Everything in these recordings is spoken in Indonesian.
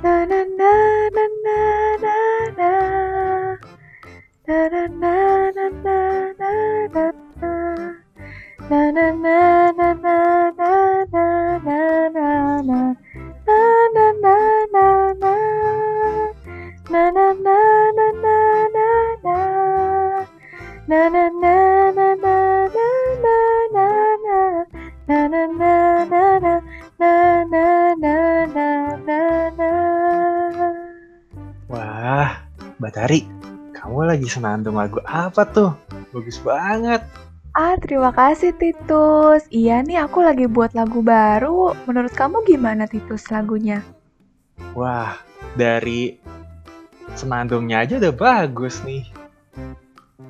Na na na na na na na. Na na na na na na na. Na na na na na na na na na na. Na na na na na. Na na na na na na na. Na na na na na na na na na. Na na na na na na na na na na. Wah, Batari, kamu lagi senandung lagu apa tuh? Bagus banget. Terima kasih Titus. Iya nih, aku lagi buat lagu baru. Menurut kamu gimana Titus lagunya? Wah, dari senandungnya aja udah bagus nih.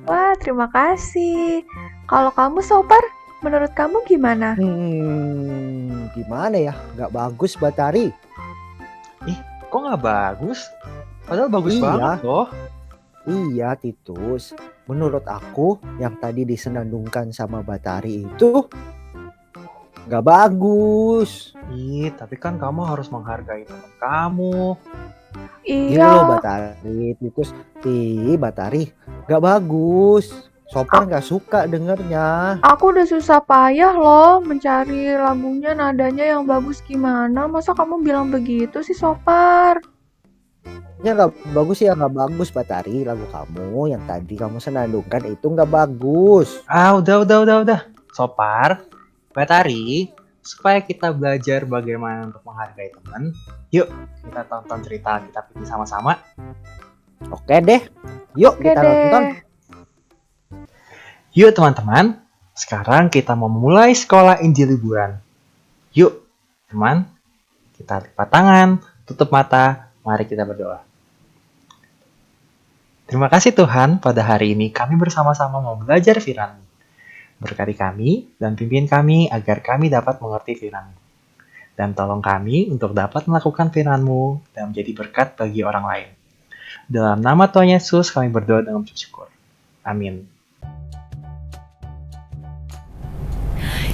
Wah, terima kasih. Kalau kamu Sopar, menurut kamu gimana? Gimana ya? Nggak bagus, Batari. Kok nggak bagus? Padahal bagus Iya. banget loh. Iya, Titus. Menurut aku, yang tadi disenandungkan sama Batari itu nggak bagus. Tapi kan kamu harus menghargai teman kamu. Gini loh, Iya, Batari. Titus, Batari, nggak bagus. Sopar nggak suka dengernya. aku udah susah payah loh mencari lagunya, nadanya yang bagus gimana. Masa kamu bilang begitu sih Sopar? Ya nggak bagus ya, nggak bagus, Batari. Lagu kamu yang tadi kamu senandungkan itu nggak bagus. Udah. Sopar, Batari, supaya kita belajar bagaimana untuk menghargai teman, yuk kita tonton cerita kitab ini sama-sama. Oke deh, yuk Oke kita nonton. deh. Yuk teman-teman, sekarang kita mau mulai sekolah Injil liburan. Yuk teman, kita lipat tangan, tutup mata, mari kita berdoa. Terima kasih Tuhan, pada hari ini kami bersama-sama mau belajar firman-Mu. Berkati kami dan pimpin kami agar kami dapat mengerti firman-Mu. Dan tolong kami untuk dapat melakukan firman-Mu dan menjadi berkat bagi orang lain. Dalam nama Tuhan Yesus kami berdoa dengan bersyukur. Amin.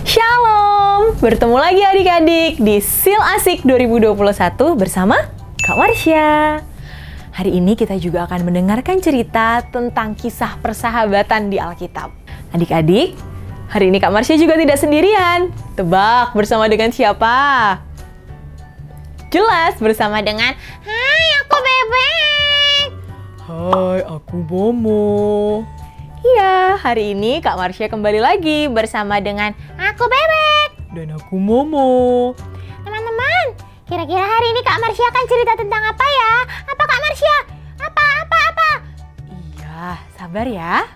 Shalom! Bertemu lagi adik-adik di Sil Asik 2021 bersama Kak Marsha. Hari ini kita juga akan mendengarkan cerita tentang kisah persahabatan di Alkitab. Adik-adik, hari ini Kak Marsha juga tidak sendirian. Tebak bersama dengan siapa? Jelas bersama dengan Hai, aku Bebek. Hai, aku Momo. Iya, hari ini Kak Marsha kembali lagi bersama dengan Aku Bebek. Dan aku Momo. Teman-teman, kira-kira hari ini Kak Marsha akan cerita tentang apa ya? Apa Kak Marsha? Apa? Iya, sabar ya.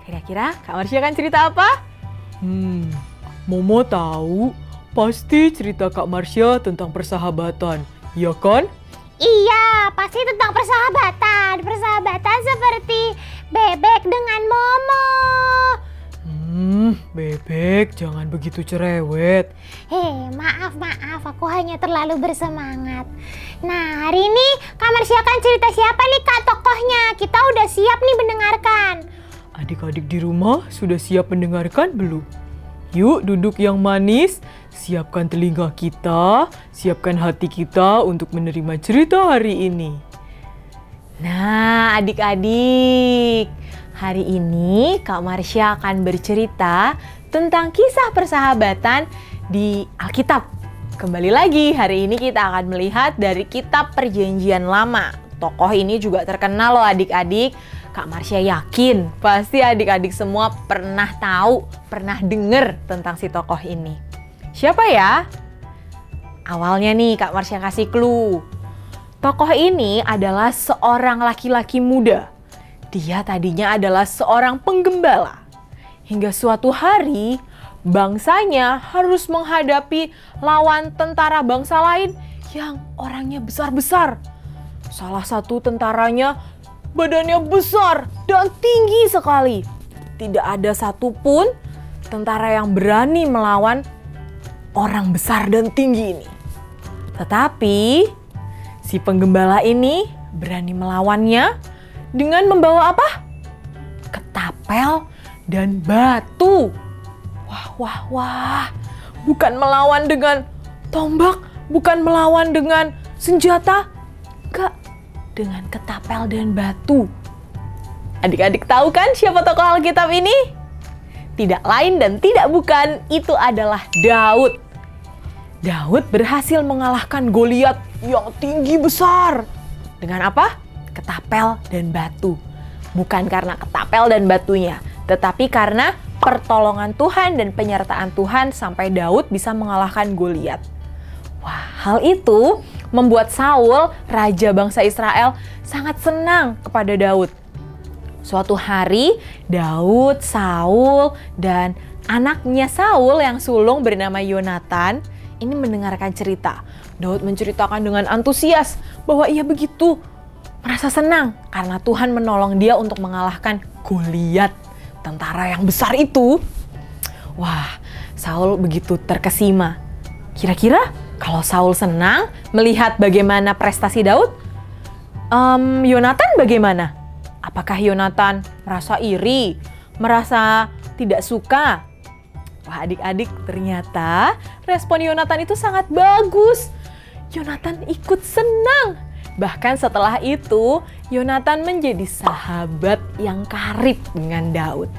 Kira-kira Kak Marsha akan cerita apa? Momo tahu pasti cerita Kak Marsha tentang persahabatan, ya kan? Iya, pasti tentang persahabatan. Persahabatan seperti Bebek dengan Momo. Bebek, jangan begitu cerewet. Maaf, aku hanya terlalu bersemangat. Nah, hari ini Kak Marsha akan cerita siapa nih Kak tokohnya? Kita udah siap nih mendengarkan. Adik-adik di rumah sudah siap mendengarkan belum? Yuk duduk yang manis, siapkan telinga kita, siapkan hati kita untuk menerima cerita hari ini. Nah, adik-adik, hari ini Kak Marsha akan bercerita tentang kisah persahabatan di Alkitab. Kembali lagi, hari ini kita akan melihat dari kitab Perjanjian Lama. Tokoh ini juga terkenal loh adik-adik. Kak Marsha yakin pasti adik-adik semua pernah tahu, pernah dengar tentang si tokoh ini. Siapa ya? Awalnya nih Kak Marsha kasih clue. Tokoh ini adalah seorang laki-laki muda. Dia tadinya adalah seorang penggembala. Hingga suatu hari, bangsanya harus menghadapi lawan tentara bangsa lain yang orangnya besar-besar. Salah satu tentaranya badannya besar dan tinggi sekali. Tidak ada satupun tentara yang berani melawan orang besar dan tinggi ini. Tetapi si penggembala ini berani melawannya dengan membawa apa? Ketapel dan batu. Wah. Bukan melawan dengan tombak, bukan melawan dengan senjata, enggak, dengan ketapel dan batu. Adik-adik tahu kan siapa tokoh Alkitab ini? Tidak lain dan tidak bukan, itu adalah Daud. Daud berhasil mengalahkan Goliat yang tinggi besar. Dengan apa? Ketapel dan batu. Bukan karena ketapel dan batunya, tetapi karena pertolongan Tuhan dan penyertaan Tuhan sampai Daud bisa mengalahkan Goliat. Wah, hal itu membuat Saul, raja bangsa Israel, sangat senang kepada Daud. Suatu hari, Daud, Saul, dan anaknya Saul yang sulung bernama Yonatan ini mendengarkan cerita. Daud menceritakan dengan antusias bahwa ia begitu merasa senang karena Tuhan menolong dia untuk mengalahkan Goliat, tentara yang besar itu. Wah, Saul begitu terkesima. Kira-kira kalau Saul senang melihat bagaimana prestasi Daud, Yonatan bagaimana? Apakah Yonatan merasa iri, merasa tidak suka? Wah, adik-adik, ternyata respon Yonatan itu sangat bagus. Yonatan ikut senang. Bahkan setelah itu, Yonatan menjadi sahabat yang karib dengan Daud.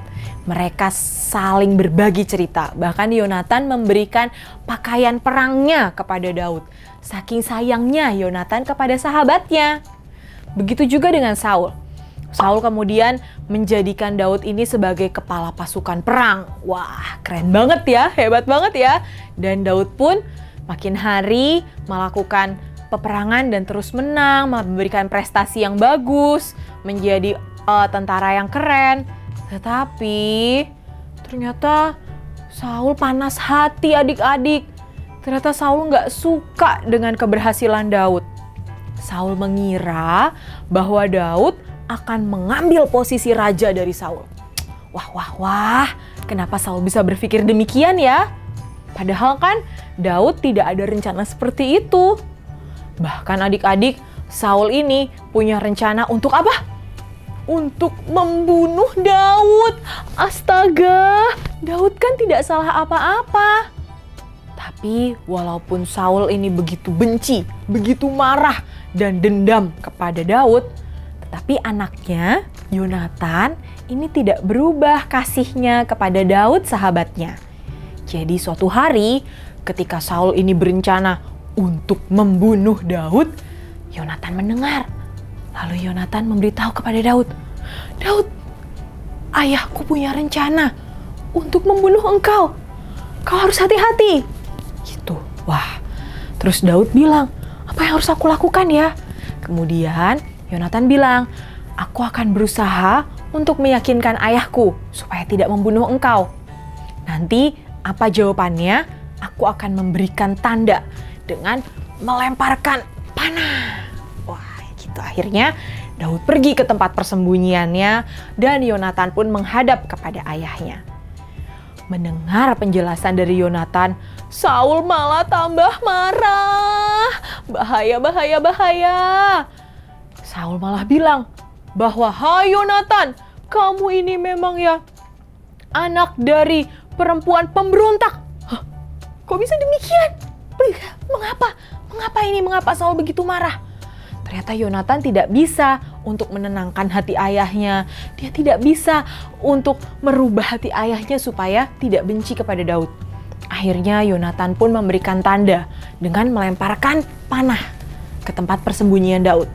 Mereka saling berbagi cerita. Bahkan Yonatan memberikan pakaian perangnya kepada Daud. Saking sayangnya Yonatan kepada sahabatnya. Begitu juga dengan Saul. Saul kemudian menjadikan Daud ini sebagai kepala pasukan perang. Wah, keren banget ya, hebat banget ya. Dan Daud pun makin hari melakukan peperangan dan terus menang, memberikan prestasi yang bagus, menjadi tentara yang keren. Tetapi ternyata Saul panas hati adik-adik. Ternyata Saul nggak suka dengan keberhasilan Daud. Saul mengira bahwa Daud akan mengambil posisi raja dari Saul. Wah, kenapa Saul bisa berpikir demikian ya? Padahal kan Daud tidak ada rencana seperti itu. Bahkan adik-adik, Saul ini punya rencana untuk apa? Untuk membunuh Daud. Astaga, Daud kan tidak salah apa-apa. Tapi walaupun Saul ini begitu benci, begitu marah dan dendam kepada Daud, tetapi anaknya, Yonatan, ini tidak berubah kasihnya kepada Daud sahabatnya. Jadi suatu hari ketika Saul ini berencana untuk membunuh Daud, Yonatan mendengar. Lalu Yonatan memberitahu kepada Daud, "Daud, ayahku punya rencana untuk membunuh engkau. Kau harus hati-hati." Gitu. Wah, terus Daud bilang, "Apa yang harus aku lakukan ya?" Kemudian Yonatan bilang, "Aku akan berusaha untuk meyakinkan ayahku supaya tidak membunuh engkau. Nanti apa jawabannya, aku akan memberikan tanda dengan melemparkan panah." Wah, gitu. Akhirnya Daud pergi ke tempat persembunyiannya dan Yonatan pun menghadap kepada ayahnya. Mendengar penjelasan dari Yonatan, Saul malah tambah marah. Bahaya. Saul malah bilang bahwa, "Hai Yonatan, kamu ini memang ya anak dari perempuan pemberontak." Hah? Kok bisa demikian? Mengapa Saul begitu marah? Ternyata Yonatan tidak bisa untuk menenangkan hati ayahnya. Dia tidak bisa untuk merubah hati ayahnya supaya tidak benci kepada Daud. Akhirnya Yonatan pun memberikan tanda dengan melemparkan panah ke tempat persembunyian Daud.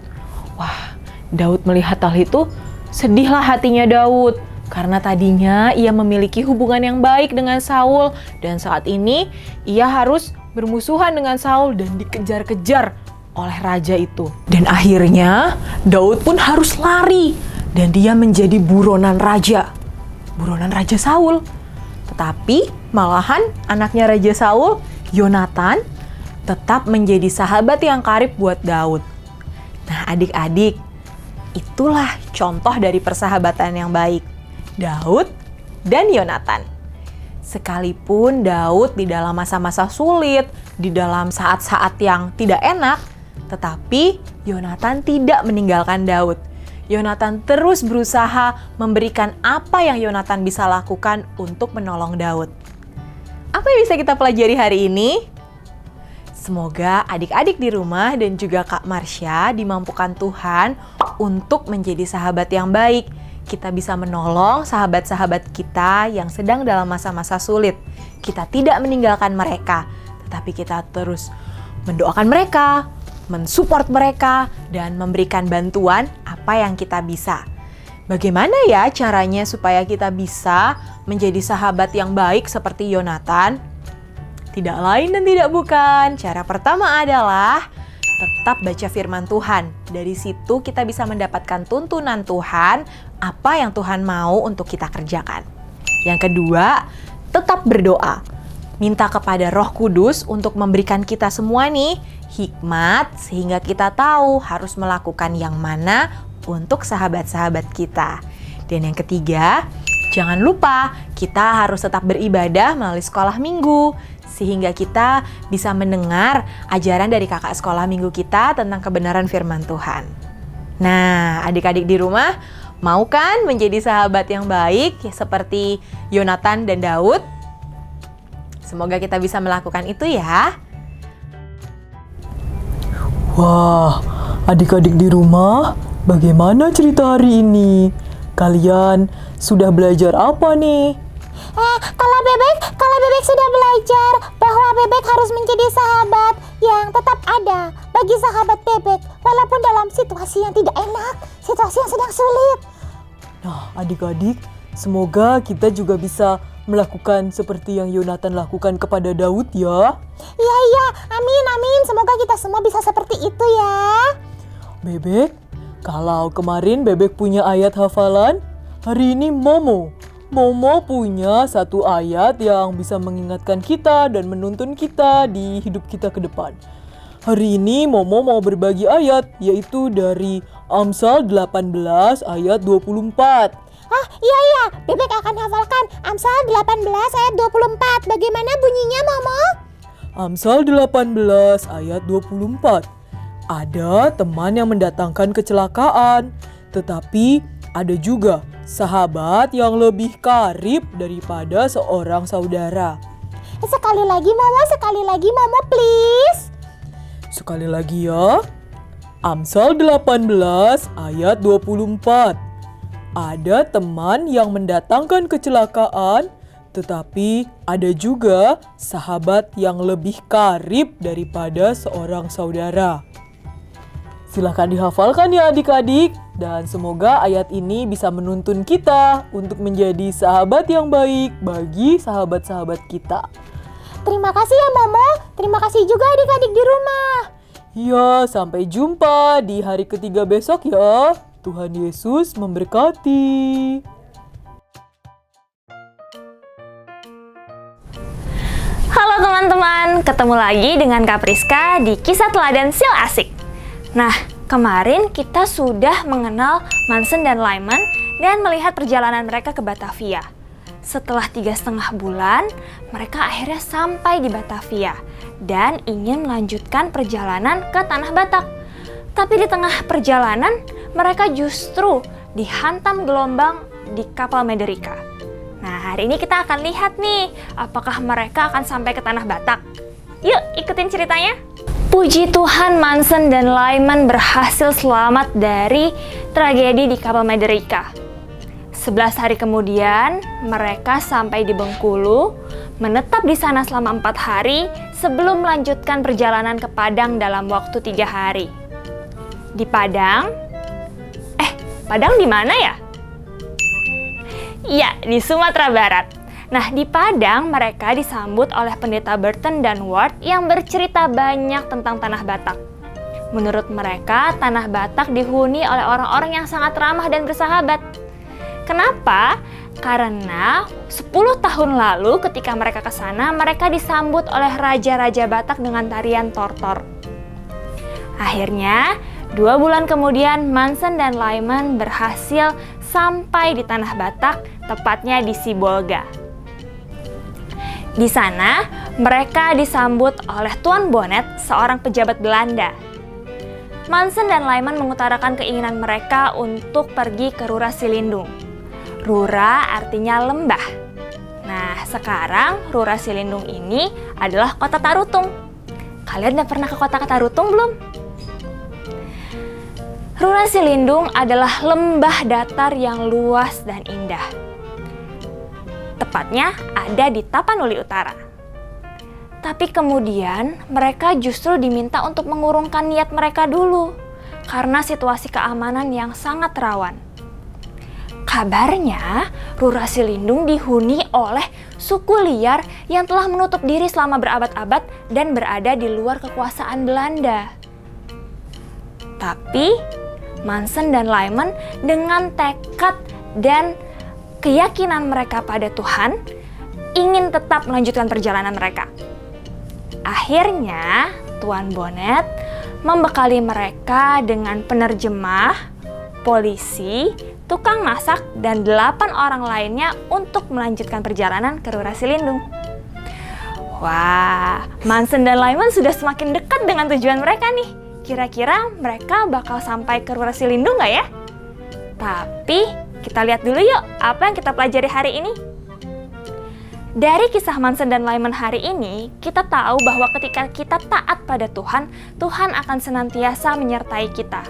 Wah, Daud melihat hal itu, sedihlah hatinya Daud. Karena tadinya ia memiliki hubungan yang baik dengan Saul. Dan saat ini ia harus bermusuhan dengan Saul dan dikejar-kejar oleh raja itu. Dan akhirnya Daud pun harus lari. Dan dia menjadi buronan raja Saul. Tetapi malahan anaknya Raja Saul, Yonatan, tetap menjadi sahabat yang karib buat Daud. Nah adik-adik, itulah contoh dari persahabatan yang baik. Daud dan Yonatan. Sekalipun Daud di dalam masa-masa sulit, di dalam saat-saat yang tidak enak, tetapi Yonatan tidak meninggalkan Daud. Yonatan terus berusaha memberikan apa yang Yonatan bisa lakukan untuk menolong Daud. apa yang bisa kita pelajari hari ini? Semoga adik-adik di rumah dan juga Kak Marsha dimampukan Tuhan untuk menjadi sahabat yang baik. Kita bisa menolong sahabat-sahabat kita yang sedang dalam masa-masa sulit. Kita tidak meninggalkan mereka, tetapi kita terus mendoakan mereka, mensupport mereka, dan memberikan bantuan apa yang kita bisa. Bagaimana ya caranya supaya kita bisa menjadi sahabat yang baik seperti Yonatan? Tidak lain dan tidak bukan. Cara pertama adalah tetap baca firman Tuhan. Dari situ kita bisa mendapatkan tuntunan Tuhan, apa yang Tuhan mau untuk kita kerjakan. Yang kedua, tetap berdoa. Minta kepada Roh Kudus untuk memberikan kita semua nih hikmat sehingga kita tahu harus melakukan yang mana untuk sahabat-sahabat kita. Dan yang ketiga, jangan lupa kita harus tetap beribadah melalui sekolah minggu sehingga kita bisa mendengar ajaran dari kakak sekolah minggu kita tentang kebenaran firman Tuhan. Nah, adik-adik di rumah, mau kan menjadi sahabat yang baik seperti Yonatan dan Daud? Semoga kita bisa melakukan itu ya. Wah, adik-adik di rumah, bagaimana cerita hari ini? Kalian sudah belajar apa nih? Kalau Bebek sudah belajar bahwa Bebek harus menjadi sahabat yang tetap ada bagi sahabat Bebek walaupun dalam situasi yang tidak enak, situasi yang sedang sulit. Nah, adik-adik, semoga kita juga bisa melakukan seperti yang Yonatan lakukan kepada Daud ya. Iya, amin. Semoga kita semua bisa seperti itu ya. Bebek, kalau kemarin Bebek punya ayat hafalan, hari ini Momo punya satu ayat yang bisa mengingatkan kita dan menuntun kita di hidup kita ke depan. Hari ini Momo mau berbagi ayat, yaitu dari Amsal 18 ayat 24. Iya, Bebek akan hafalkan Amsal 18 ayat 24. Bagaimana bunyinya, Momo? Amsal 18 ayat 24. Ada teman yang mendatangkan kecelakaan, tetapi ada juga sahabat yang lebih karib daripada seorang saudara. Sekali lagi Momo, please. Sekali lagi ya. Amsal 18 ayat 24. Ada teman yang mendatangkan kecelakaan, tetapi ada juga sahabat yang lebih karib daripada seorang saudara. Silahkan dihafalkan ya adik-adik, dan semoga ayat ini bisa menuntun kita untuk menjadi sahabat yang baik bagi sahabat-sahabat kita. Terima kasih ya Momo, terima kasih juga adik-adik di rumah. Ya, sampai jumpa di hari ketiga besok ya. Tuhan Yesus memberkati. Halo teman-teman, ketemu lagi dengan Kak Priska di Kisah Teladan Sil Asik. Nah, kemarin kita sudah mengenal Manson dan Lyman dan melihat perjalanan mereka ke Batavia. Setelah 3,5 bulan, mereka akhirnya sampai di Batavia dan ingin melanjutkan perjalanan ke Tanah Batak. Tapi di tengah perjalanan, mereka justru dihantam gelombang di kapal Mederica. Nah, hari ini kita akan lihat nih, apakah mereka akan sampai ke Tanah Batak. Yuk, ikutin ceritanya. Puji Tuhan, Manson dan Lyman berhasil selamat dari tragedi di kapal Mederica. 11 hari kemudian, mereka sampai di Bengkulu, menetap di sana selama 4 hari sebelum melanjutkan perjalanan ke Padang dalam waktu 3 hari. Di Padang? Padang di mana ya? Iya, di Sumatera Barat. Nah, di Padang mereka disambut oleh pendeta Burton dan Ward yang bercerita banyak tentang Tanah Batak. Menurut mereka, Tanah Batak dihuni oleh orang-orang yang sangat ramah dan bersahabat. Kenapa? Karena 10 tahun lalu ketika mereka ke sana, mereka disambut oleh raja-raja Batak dengan tarian tortor. Akhirnya, 2 bulan kemudian Manson dan Lyman berhasil sampai di Tanah Batak, tepatnya di Sibolga. Di sana, mereka disambut oleh Tuan Bonnet, seorang pejabat Belanda. Manson dan Lyman mengutarakan keinginan mereka untuk pergi ke Rura Silindung. Rura artinya lembah. Nah, Sekarang Rura Silindung ini adalah kota Tarutung. Kalian udah pernah ke kota Tarutung belum? Rura Silindung adalah lembah datar yang luas dan indah. Tepatnya ada di Tapanuli Utara. Tapi kemudian mereka justru diminta untuk mengurungkan niat mereka dulu karena situasi keamanan yang sangat rawan. Kabarnya, Rura Silindung dihuni oleh suku liar yang telah menutup diri selama berabad-abad dan berada di luar kekuasaan Belanda. Tapi, Mansen dan Lyman dengan tekad dan keyakinan mereka pada Tuhan, ingin tetap melanjutkan perjalanan mereka. Akhirnya, Tuan Bonnet membekali mereka dengan penerjemah, polisi, tukang masak, dan 8 orang lainnya untuk melanjutkan perjalanan ke Rura Silindung. Wah, Mansen dan Lyman sudah semakin dekat dengan tujuan mereka nih. Kira-kira mereka bakal sampai ke Rura Silindung nggak ya? Tapi kita lihat dulu yuk apa yang kita pelajari hari ini. Dari kisah Mansen dan Lyman hari ini, kita tahu bahwa ketika kita taat pada Tuhan, Tuhan akan senantiasa menyertai kita.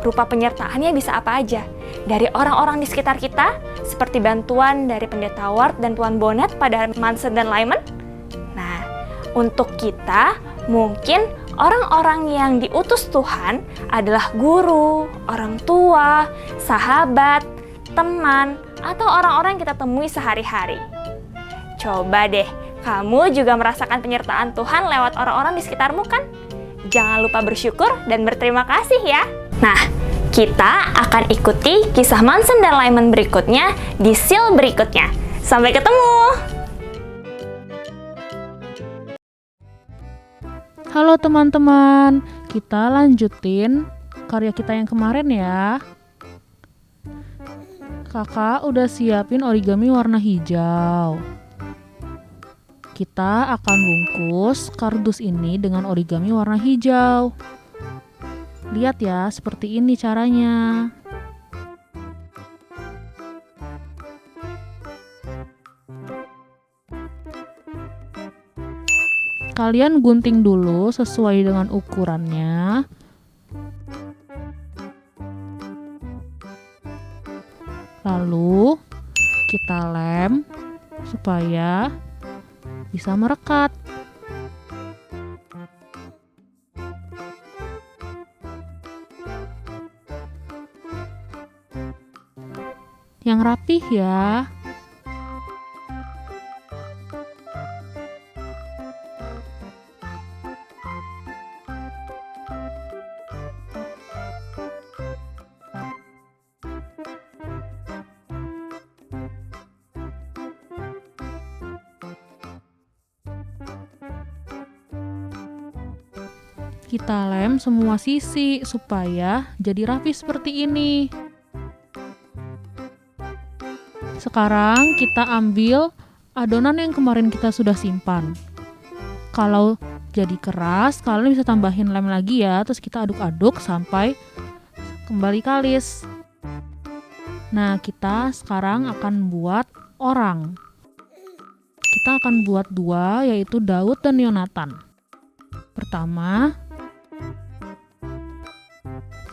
Rupa penyertaannya bisa apa aja? Dari orang-orang di sekitar kita, seperti bantuan dari Pendeta Ward dan Tuan Bonnet pada Mansen dan Lyman. Nah, untuk kita, mungkin orang-orang yang diutus Tuhan adalah guru, orang tua, sahabat, teman, atau orang-orang yang kita temui sehari-hari. Coba deh, kamu juga merasakan penyertaan Tuhan lewat orang-orang di sekitarmu kan? Jangan lupa bersyukur dan berterima kasih ya. Nah, kita akan ikuti kisah Mansen dan Lyman berikutnya di seal berikutnya. Sampai ketemu! Halo teman-teman, kita lanjutin karya kita yang kemarin ya. Kakak udah siapin origami warna hijau. Kita akan bungkus kardus ini dengan origami warna hijau. Lihat ya, seperti ini caranya. Kalian gunting dulu sesuai dengan ukurannya. Lalu kita lem supaya bisa merekat. Yang rapih ya. Kita lem semua sisi supaya jadi rapi seperti ini. Sekarang kita ambil adonan yang kemarin kita sudah simpan. Kalau jadi keras, kalian bisa tambahin lem lagi ya. Terus kita aduk-aduk sampai kembali kalis. Nah, kita sekarang akan buat orang. Kita akan buat 2, yaitu Daud dan Yonatan. Pertama,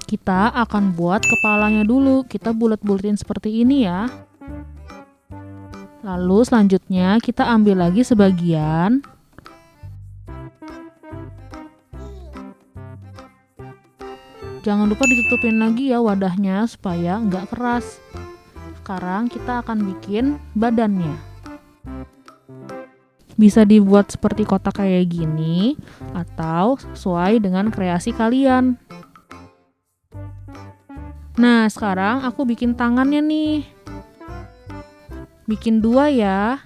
kita akan buat kepalanya dulu. Kita bulet-buletin seperti ini ya. Lalu selanjutnya kita ambil lagi sebagian. Jangan lupa ditutupin lagi ya wadahnya supaya nggak keras. Sekarang kita akan bikin badannya. Bisa dibuat seperti kotak kayak gini atau sesuai dengan kreasi kalian. Nah, sekarang aku bikin tangannya nih. Bikin 2 ya.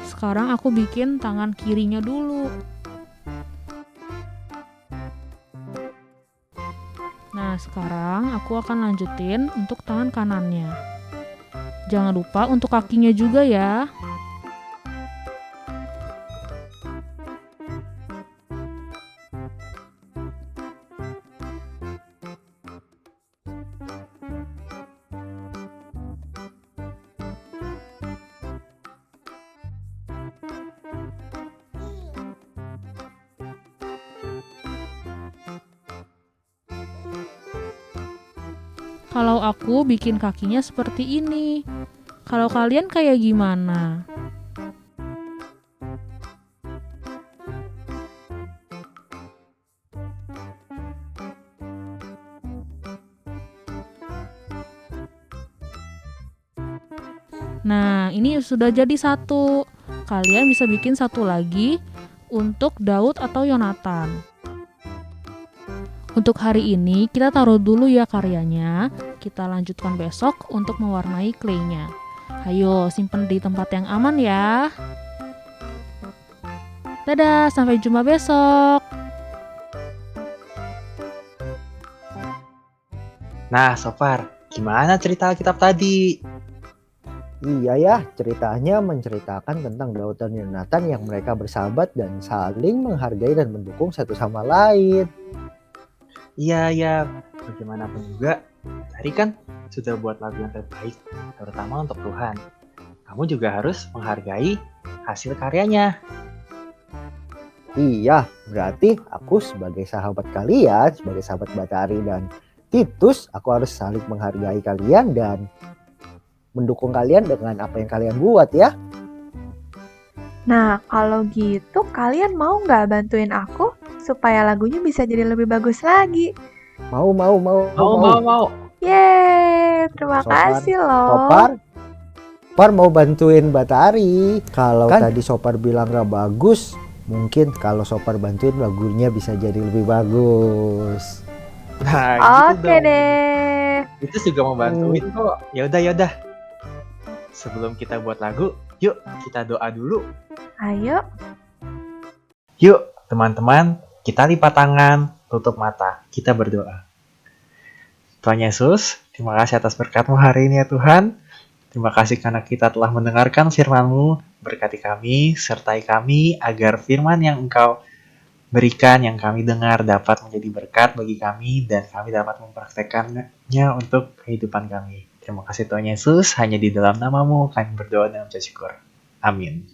Sekarang aku bikin tangan kirinya dulu. Nah, sekarang aku akan lanjutin untuk tangan kanannya. Jangan lupa untuk kakinya juga ya. Kalau aku bikin kakinya seperti ini. Kalau kalian kayak gimana? Nah, ini sudah jadi satu. Kalian bisa bikin satu lagi untuk Daud atau Yonatan. Untuk hari ini kita taruh dulu ya karyanya. Kita lanjutkan besok untuk mewarnai clay-nya. Ayo simpen di tempat yang aman ya. Dadah, sampai jumpa besok. Nah, Sopar, gimana cerita Alkitab tadi? Iya ya, ceritanya menceritakan tentang Daud dan Yonatan yang mereka bersahabat dan saling menghargai dan mendukung satu sama lain. Iya, bagaimanapun juga, tadi kan sudah buat lagu yang terbaik, terutama untuk Tuhan. Kamu juga harus menghargai hasil karyanya. Iya, berarti aku sebagai sahabat kalian, sebagai sahabat Batari dan Titus, aku harus saling menghargai kalian dan mendukung kalian dengan apa yang kalian buat ya. Nah, kalau gitu kalian mau nggak bantuin aku supaya lagunya bisa jadi lebih bagus lagi? Mau. Yeay, terima Sopar, kasih loh. Sopar mau bantuin Batari. Kalau kan tadi Sopar bilang gak bagus, mungkin kalau Sopar bantuin lagunya bisa jadi lebih bagus. Nah, gitu Oke dong. deh. Itu juga mau bantuin kok. Yaudah. Sebelum kita buat lagu, yuk kita doa dulu. Ayo. Yuk, teman-teman, kita lipat tangan, tutup mata, kita berdoa. Tuhan Yesus, terima kasih atas berkat-Mu hari ini ya Tuhan. Terima kasih karena kita telah mendengarkan firman-Mu. Berkati kami, sertai kami, agar firman yang Engkau berikan, yang kami dengar dapat menjadi berkat bagi kami, dan kami dapat mempraktekannya untuk kehidupan kami. Terima kasih Tuhan Yesus, hanya di dalam nama-Mu kami berdoa dan mengucap syukur. Amin.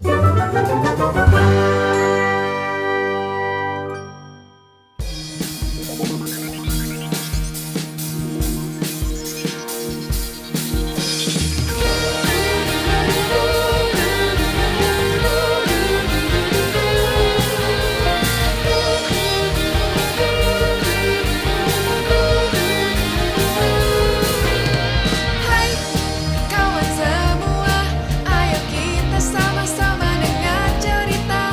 Hai kawan semua, ayo kita sama-sama dengar cerita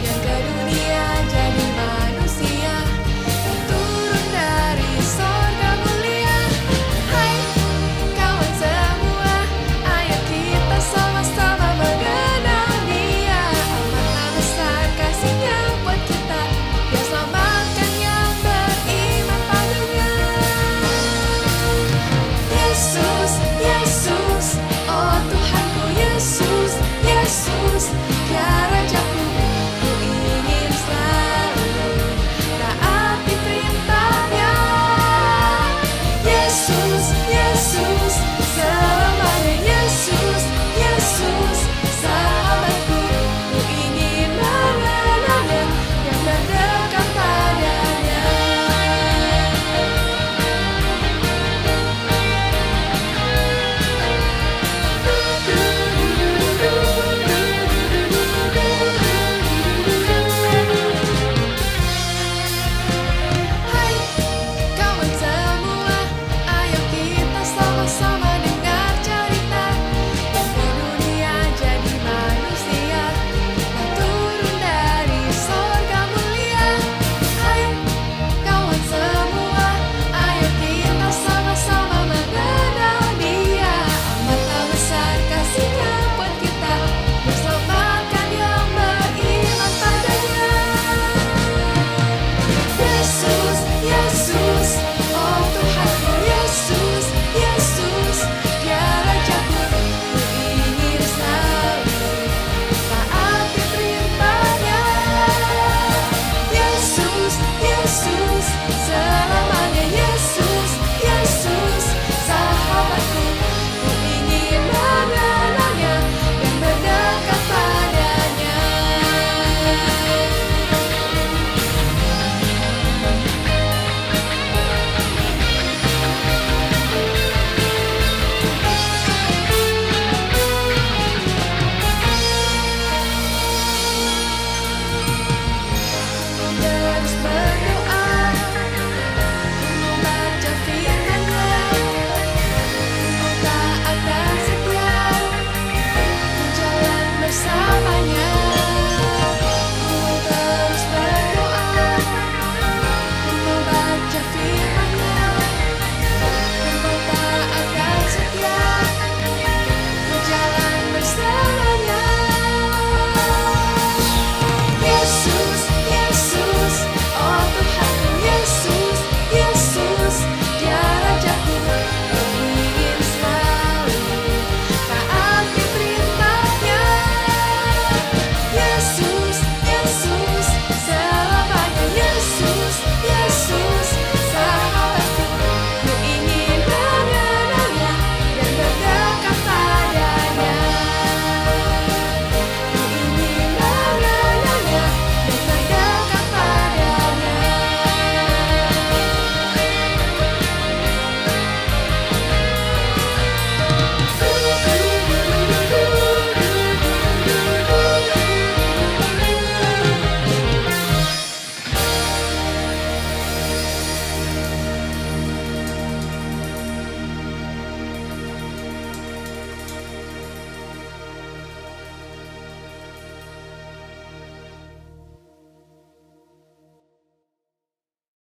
yang ke dunia jadi manusia yang turun dari sorga mulia. Hai kawan semua, ayo kita sama-sama mengenal Dia. Amatlah besar kasih-Nya buat kita, Dia selamatkan yang beriman padanya. Yesus, Yesus, oh Tuhanku Yesus, Yesus, ya Rajaku, ku ingin selalu taati perintah-Nya. Yesus, Yesus,